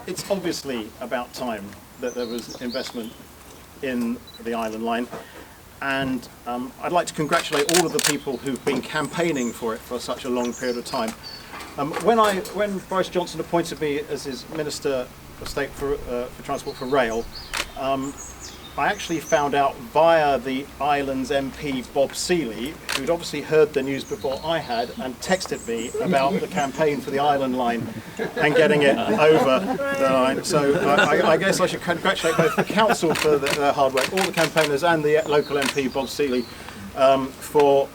It's obviously about time that there was investment in the Island Line, and I'd like to congratulate all of the people who've been campaigning for it for such a long period of time. When Boris Johnson appointed me as his Minister of State for Transport for Rail, I actually found out via the Island's MP Bob Seeley, who'd obviously heard the news before I had, and texted me about the campaign for the Island Line and getting it over the line. So I guess I should congratulate both the council for their hard work, all the campaigners and the local MP Bob Seeley for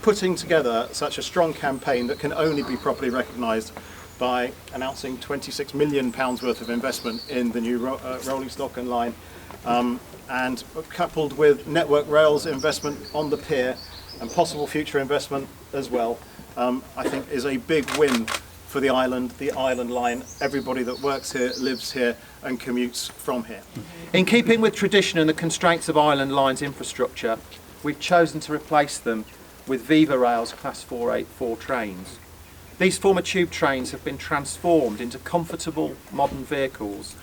putting together such a strong campaign that can only be properly recognised by announcing £26 million worth of investment in the new rolling stock and line. And coupled with Network Rail's investment on the pier and possible future investment as well, I think is a big win for the island line, everybody that works here, lives here and commutes from here. In keeping with tradition and the constraints of Island Line's infrastructure, we've chosen to replace them with Viva Rail's Class 484 trains. These former tube trains have been transformed into comfortable modern vehicles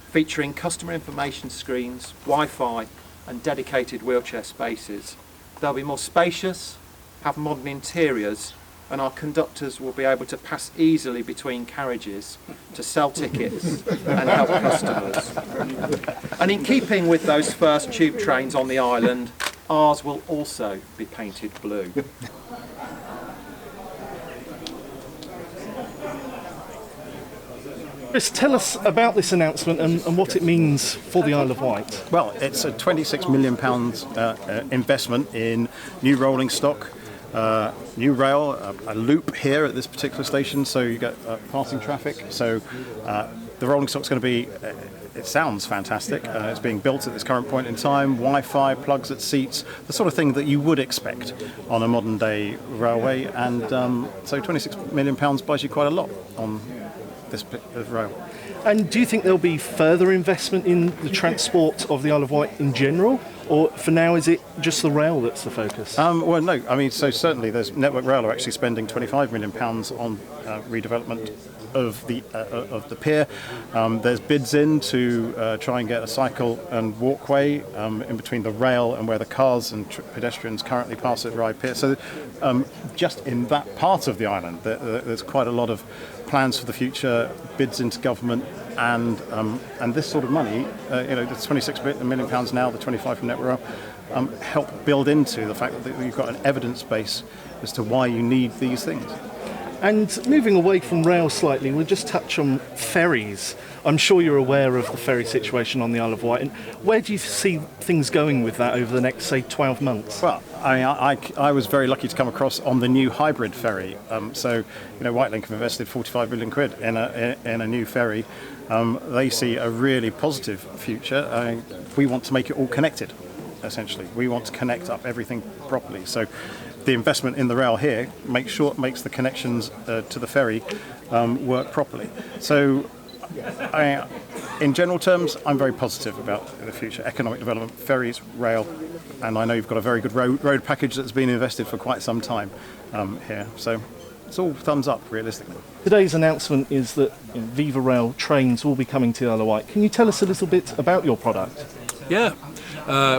featuring customer information screens, Wi-Fi and dedicated wheelchair spaces. They'll be more spacious, have modern interiors, and our conductors will be able to pass easily between carriages to sell tickets and help customers. And in keeping with those first tube trains on the island, ours will also be painted blue. Chris, tell us about this announcement and what it means for the Isle of Wight. Well, it's a £26 million investment in new rolling stock, new rail, a loop here at this particular station, so you get passing traffic. So the rolling stock's going to be, it sounds fantastic. It's being built at this current point in time, Wi-Fi, plugs at seats, the sort of thing that you would expect on a modern day railway. And so £26 million buys you quite a lot on this rail. And do you think there'll be further investment in the transport of the Isle of Wight in general, or for now is it just the rail that's the focus? Well, no. I mean, so certainly there's Network Rail are actually spending £25 million on redevelopment of the pier. There's bids in to try and get a cycle and walkway in between the rail and where the cars and pedestrians currently pass at Rye Pier. So just in that part of the island, there's quite a lot of plans for the future, bids into government, and this sort of money, the £26 million now, the 25 from Network Rail, help build into the fact that you've got an evidence base as to why you need these things. And moving away from rail slightly, we'll just touch on ferries. I'm sure you're aware of the ferry situation on the Isle of Wight, and where do you see things going with that over the next, say, 12 months? Well, I was very lucky to come across on the new hybrid ferry. Whitelink have invested £45 million in a new ferry. They see a really positive future. We want to make it all connected, essentially. We want to connect up everything properly. So the investment in the rail here makes the connections to the ferry work properly. So in general terms, I'm very positive about the future economic development, ferries, rail, and I know you've got a very good road package that's been invested for quite some time here. So it's all thumbs up, realistically. Today's announcement is that Viva Rail trains will be coming to the Isle of Wight. Can you tell us a little bit about your product? Yeah.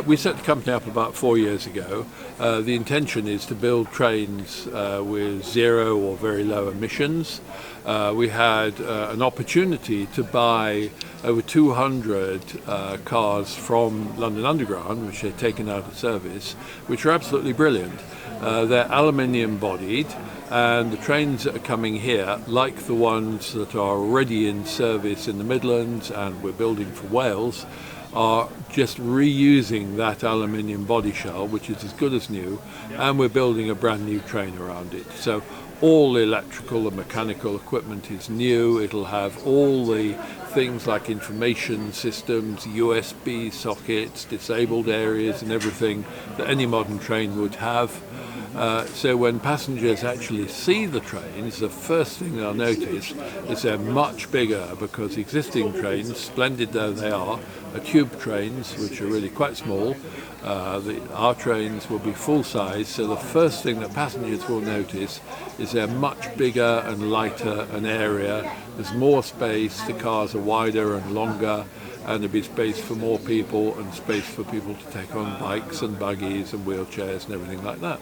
We set the company up about 4 years ago. The intention is to build trains with zero or very low emissions. We had an opportunity to buy over 200 cars from London Underground, which they've taken out of service, which are absolutely brilliant. They're aluminium bodied, and the trains that are coming here, like the ones that are already in service in the Midlands and we're building for Wales, are just reusing that aluminium body shell, which is as good as new, and we're building a brand new train around it. So all the electrical and mechanical equipment is new. It'll have all the things like information systems, USB sockets, disabled areas and everything that any modern train would have. So when passengers actually see the trains, the first thing they'll notice is they're much bigger, because existing trains, splendid though they are tube trains which are really quite small. Our trains will be full size, so the first thing that passengers will notice is they're much bigger and lighter an area. There's more space, the cars are wider and longer, and there'll be space for more people and space for people to take on bikes and buggies and wheelchairs and everything like that.